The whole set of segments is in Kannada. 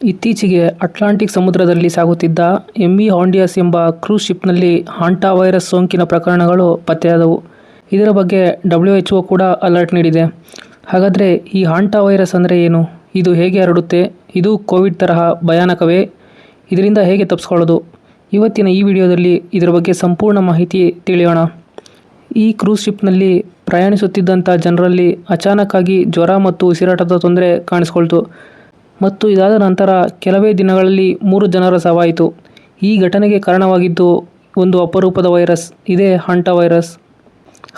ಇತ್ತೀಚೆಗೆ ಅಟ್ಲಾಂಟಿಕ್ ಸಮುದ್ರದಲ್ಲಿ ಸಾಗುತ್ತಿದ್ದ ಎಂವಿ ಹಾಂಡಿಯಾಸ್ ಎಂಬ ಕ್ರೂಸ್ ಶಿಪ್ನಲ್ಲಿ ಹಾಂಟಾ ವೈರಸ್ ಸೋಂಕಿನ ಪ್ರಕರಣಗಳು ಪತ್ತೆಯಾದವು. ಇದರ ಬಗ್ಗೆ WHO ಕೂಡ ಅಲರ್ಟ್ ನೀಡಿದೆ. ಹಾಗಾದರೆ ಈ ಹಾಂಟಾ ವೈರಸ್ ಅಂದರೆ ಏನು? ಇದು ಹೇಗೆ ಹರಡುತ್ತೆ? ಇದು ಕೋವಿಡ್ ತರಹ ಭಯಾನಕವೇ? ಇದರಿಂದ ಹೇಗೆ ತಪ್ಪಿಸ್ಕೊಳ್ಳೋದು? ಇವತ್ತಿನ ಈ ವಿಡಿಯೋದಲ್ಲಿ ಇದರ ಬಗ್ಗೆ ಸಂಪೂರ್ಣ ಮಾಹಿತಿ ತಿಳಿಯೋಣ. ಈ ಕ್ರೂಸ್ ಶಿಪ್ನಲ್ಲಿ ಪ್ರಯಾಣಿಸುತ್ತಿದ್ದಂಥ ಜನರಲ್ಲಿ ಅಚಾನಕ್ಕಾಗಿ ಜ್ವರ ಮತ್ತು ಉಸಿರಾಟದ ತೊಂದರೆ ಕಾಣಿಸ್ಕೊಳ್ತು ಮತ್ತು ಇದಾದ ನಂತರ ಕೆಲವೇ ದಿನಗಳಲ್ಲಿ 3 ಜನರ ಸಾವಾಯಿತು. ಈ ಘಟನೆಗೆ ಕಾರಣವಾಗಿದ್ದು ಒಂದು ಅಪರೂಪದ ವೈರಸ್, ಇದೇ ಹಾಂಟಾ ವೈರಸ್.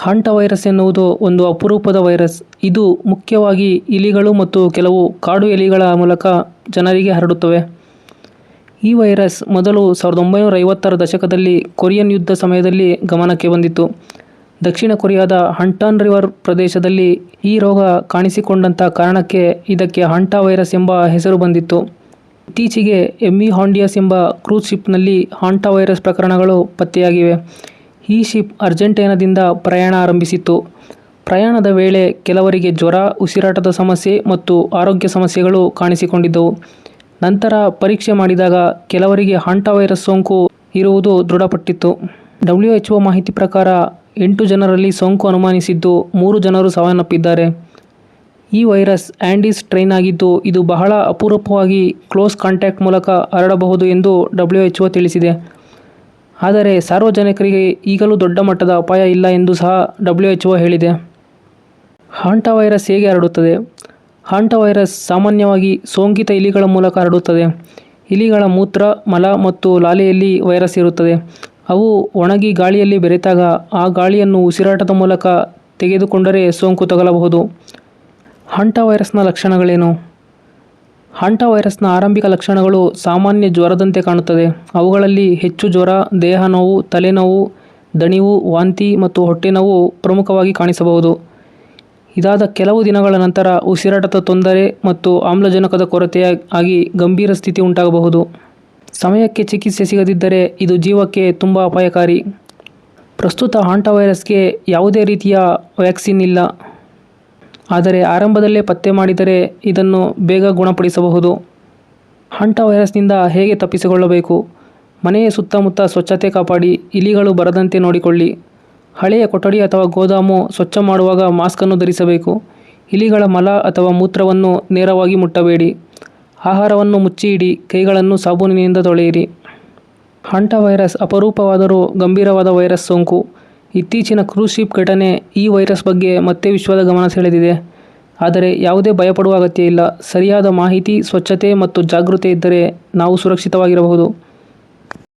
ಹಾಂಟಾ ವೈರಸ್ ಎನ್ನುವುದು ಒಂದು ಅಪರೂಪದ ವೈರಸ್. ಇದು ಮುಖ್ಯವಾಗಿ ಇಲಿಗಳು ಮತ್ತು ಕೆಲವು ಕಾಡು ಎಲಿಗಳ ಮೂಲಕ ಜನರಿಗೆ ಹರಡುತ್ತವೆ. ಈ ವೈರಸ್ ಮೊದಲು 1950ರ ದಶಕದಲ್ಲಿ ಕೊರಿಯನ್ ಯುದ್ಧ ಸಮಯದಲ್ಲಿ ಗಮನಕ್ಕೆ ಬಂದಿತ್ತು. ದಕ್ಷಿಣ ಕೊರಿಯಾದ ಹಂಟಾನ್ ರಿವರ್ ಪ್ರದೇಶದಲ್ಲಿ ಈ ರೋಗ ಕಾಣಿಸಿಕೊಂಡಂಥ ಕಾರಣಕ್ಕೆ ಇದಕ್ಕೆ ಹಾಂಟಾ ವೈರಸ್ ಎಂಬ ಹೆಸರು ಬಂದಿತ್ತು. ಇತ್ತೀಚೆಗೆ ಎಂವಿ ಹಾಂಡಿಯಾಸ್ ಎಂಬ ಕ್ರೂಸ್ ಶಿಪ್ನಲ್ಲಿ ಹಾಂಟಾ ವೈರಸ್ ಪ್ರಕರಣಗಳು ಪತ್ತೆಯಾಗಿವೆ. ಈ ಶಿಪ್ ಅರ್ಜೆಂಟೈನಾದಿಂದ ಪ್ರಯಾಣ ಆರಂಭಿಸಿತ್ತು. ಪ್ರಯಾಣದ ವೇಳೆ ಕೆಲವರಿಗೆ ಜ್ವರ, ಉಸಿರಾಟದ ಸಮಸ್ಯೆ ಮತ್ತು ಆರೋಗ್ಯ ಸಮಸ್ಯೆಗಳು ಕಾಣಿಸಿಕೊಂಡಿದ್ದವು. ನಂತರ ಪರೀಕ್ಷೆ ಮಾಡಿದಾಗ ಕೆಲವರಿಗೆ ಹಾಂಟಾ ವೈರಸ್ ಸೋಂಕು ಇರುವುದು ದೃಢಪಟ್ಟಿತ್ತು. WHO ಮಾಹಿತಿ ಪ್ರಕಾರ 8 ಜನರಲ್ಲಿ ಸೋಂಕು ಅನುಮಾನಿಸಿದ್ದು 3 ಜನರು ಸಾವನ್ನಪ್ಪಿದ್ದಾರೆ. ಈ ವೈರಸ್ ಆ್ಯಂಡೀಸ್ ಸ್ಟ್ರೈನ್ ಆಗಿದ್ದು ಇದು ಬಹಳ ಅಪರೂಪವಾಗಿ ಕ್ಲೋಸ್ ಕಾಂಟ್ಯಾಕ್ಟ್ ಮೂಲಕ ಹರಡಬಹುದು ಎಂದು WHO ತಿಳಿಸಿದೆ. ಆದರೆ ಸಾರ್ವಜನಿಕರಿಗೆ ಈಗಲೂ ದೊಡ್ಡ ಮಟ್ಟದ ಅಪಾಯ ಇಲ್ಲ ಎಂದು ಸಹ WHO ಹೇಳಿದೆ. ಹಾಂಟಾ ವೈರಸ್ ಹೇಗೆ ಹರಡುತ್ತದೆ? ಹಾಂಟಾ ವೈರಸ್ ಸಾಮಾನ್ಯವಾಗಿ ಸೋಂಕಿತ ಇಲಿಗಳ ಮೂಲಕ ಹರಡುತ್ತದೆ. ಇಲಿಗಳ ಮೂತ್ರ, ಮಲ ಮತ್ತು ಲಾಲೆಯಲ್ಲಿ ವೈರಸ್ ಇರುತ್ತದೆ. ಅವು ಒಣಗಿ ಗಾಳಿಯಲ್ಲಿ ಬೆರೆತಾಗ ಆ ಗಾಳಿಯನ್ನು ಉಸಿರಾಟದ ಮೂಲಕ ತೆಗೆದುಕೊಂಡರೆ ಸೋಂಕು ತಗಲಬಹುದು. ಹಾಂಟಾ ವೈರಸ್ನ ಲಕ್ಷಣಗಳೇನು? ಹಾಂಟಾ ವೈರಸ್ನ ಆರಂಭಿಕ ಲಕ್ಷಣಗಳು ಸಾಮಾನ್ಯ ಜ್ವರದಂತೆ ಕಾಣುತ್ತದೆ. ಅವುಗಳಲ್ಲಿ ಹೆಚ್ಚು ಜ್ವರ, ದೇಹ ನೋವು, ತಲೆನೋವು, ದಣಿವು, ವಾಂತಿ ಮತ್ತು ಹೊಟ್ಟೆ ನೋವು ಪ್ರಮುಖವಾಗಿ ಕಾಣಿಸಬಹುದು. ಇದಾದ ಕೆಲವು ದಿನಗಳ ನಂತರ ಉಸಿರಾಟದ ತೊಂದರೆ ಮತ್ತು ಆಮ್ಲಜನಕದ ಕೊರತೆ ಆಗಿ ಗಂಭೀರ ಸ್ಥಿತಿ ಉಂಟಾಗಬಹುದು. ಸಮಯಕ್ಕೆ ಚಿಕಿತ್ಸೆ ಸಿಗದಿದ್ದರೆ ಇದು ಜೀವಕ್ಕೆ ತುಂಬ ಅಪಾಯಕಾರಿ. ಪ್ರಸ್ತುತ ಹಾಂಟಾ ವೈರಸ್ಗೆ ಯಾವುದೇ ರೀತಿಯ ವ್ಯಾಕ್ಸಿನ್ ಇಲ್ಲ. ಆದರೆ ಆರಂಭದಲ್ಲೇ ಪತ್ತೆ ಮಾಡಿದರೆ ಇದನ್ನು ಬೇಗ ಗುಣಪಡಿಸಬಹುದು. ಹಾಂಟಾ ವೈರಸ್ನಿಂದ ಹೇಗೆ ತಪ್ಪಿಸಿಕೊಳ್ಳಬೇಕು? ಮನೆಯ ಸುತ್ತಮುತ್ತ ಸ್ವಚ್ಛತೆ ಕಾಪಾಡಿ, ಇಲಿಗಳು ಬರದಂತೆ ನೋಡಿಕೊಳ್ಳಿ. ಹಳೆಯ ಕೊಠಡಿ ಅಥವಾ ಗೋದಾಮು ಸ್ವಚ್ಛ ಮಾಡುವಾಗ ಮಾಸ್ಕನ್ನು ಧರಿಸಬೇಕು. ಇಲಿಗಳ ಮಲ ಅಥವಾ ಮೂತ್ರವನ್ನು ನೇರವಾಗಿ ಮುಟ್ಟಬೇಡಿ. ಆಹಾರವನ್ನು ಮುಚ್ಚಿ ಇಡಿ. ಕೈಗಳನ್ನು ಸಾಬೂನಿನಿಂದ ತೊಳೆಯಿರಿ. ಹಾಂಟಾ ವೈರಸ್ ಅಪರೂಪವಾದರೂ ಗಂಭೀರವಾದ ವೈರಸ್ ಸೋಂಕು. ಇತ್ತೀಚಿನ ಕ್ರೂಸ್ ಶಿಪ್ ಘಟನೆ ಈ ವೈರಸ್ ಬಗ್ಗೆ ಮತ್ತೆ ವಿಶ್ವದ ಗಮನ ಸೆಳೆದಿದೆ. ಆದರೆ ಯಾವುದೇ ಭಯಪಡುವ ಅಗತ್ಯ ಇಲ್ಲ. ಸರಿಯಾದ ಮಾಹಿತಿ, ಸ್ವಚ್ಛತೆ ಮತ್ತು ಜಾಗೃತಿ ಇದ್ದರೆ ನಾವು ಸುರಕ್ಷಿತವಾಗಿರಬಹುದು.